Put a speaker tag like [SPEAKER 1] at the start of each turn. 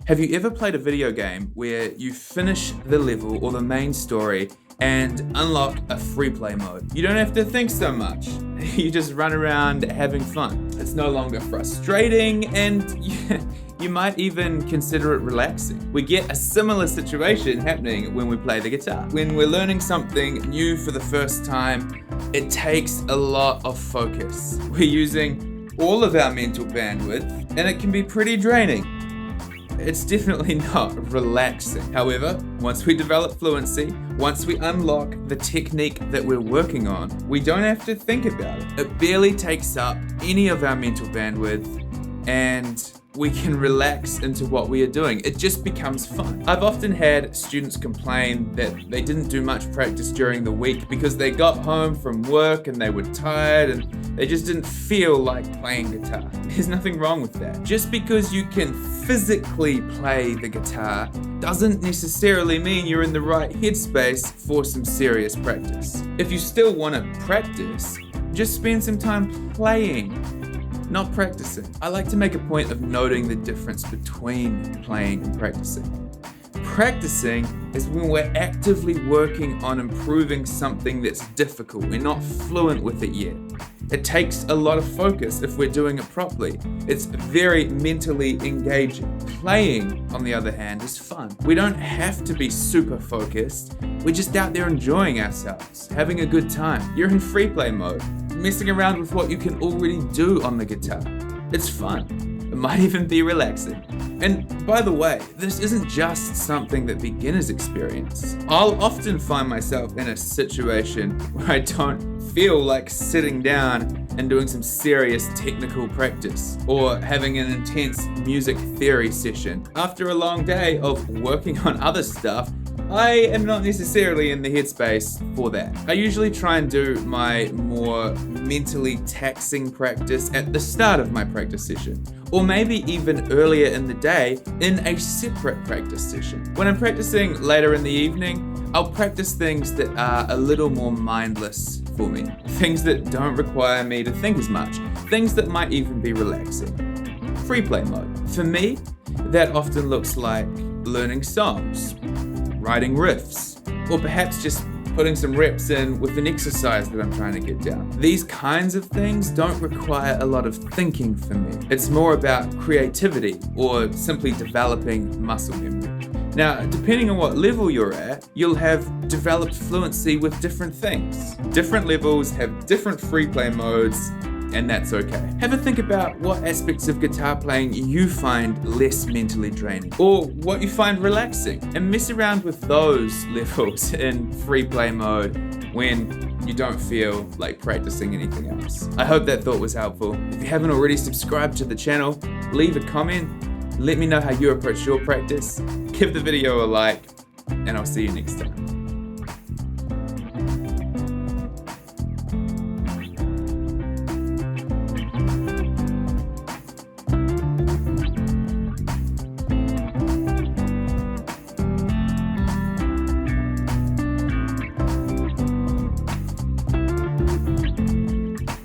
[SPEAKER 1] Have you ever played a video game where you finish the level or the main story and unlock a free play mode? You don't have to think so much. You just run around having fun. It's no longer frustrating and you might even consider it relaxing. We get a similar situation happening when we play the guitar. When we're learning something new for the first time, it takes a lot of focus. We're using all of our mental bandwidth and it can be pretty draining. It's definitely not relaxing. However, once we develop fluency, once we unlock the technique that we're working on, we don't have to think about it. It barely takes up any of our mental bandwidth and we can relax into what we are doing. It just becomes fun. I've often had students complain that they didn't do much practice during the week because they got home from work and they were tired and they just didn't feel like playing guitar. There's nothing wrong with that. Just because you can physically play the guitar doesn't necessarily mean you're in the right headspace for some serious practice. If you still want to practice, just spend some time playing, not practicing. I like to make a point of noting the difference between playing and practicing. Practicing is when we're actively working on improving something that's difficult. We're not fluent with it yet. It takes a lot of focus if we're doing it properly. It's very mentally engaging. Playing, on the other hand, is fun. We don't have to be super focused. We're just out there enjoying ourselves, having a good time. You're in free play mode, messing around with what you can already do on the guitar. It's fun. It might even be relaxing. And by the way, this isn't just something that beginners experience. I'll often find myself in a situation where I don't feel like sitting down and doing some serious technical practice or having an intense music theory session. After a long day of working on other stuff, I am not necessarily in the headspace for that. I usually try and do my more mentally taxing practice at the start of my practice session, or maybe even earlier in the day in a separate practice session. When I'm practicing later in the evening, I'll practice things that are a little more mindless for me. Things that don't require me to think as much. Things that might even be relaxing. Free play mode. For me, that often looks like learning songs, writing riffs, or perhaps just putting some reps in with an exercise that I'm trying to get down. These kinds of things don't require a lot of thinking for me. It's more about creativity or simply developing muscle memory. Now, depending on what level you're at, you'll have developed fluency with different things. Different levels have different free play modes, and that's okay. Have a think about what aspects of guitar playing you find less mentally draining, or what you find relaxing, and mess around with those levels in free play mode when you don't feel like practicing anything else. I hope that thought was helpful. If you haven't already subscribed to the channel, leave a comment, let me know how you approach your practice, give the video a like, and I'll see you next time.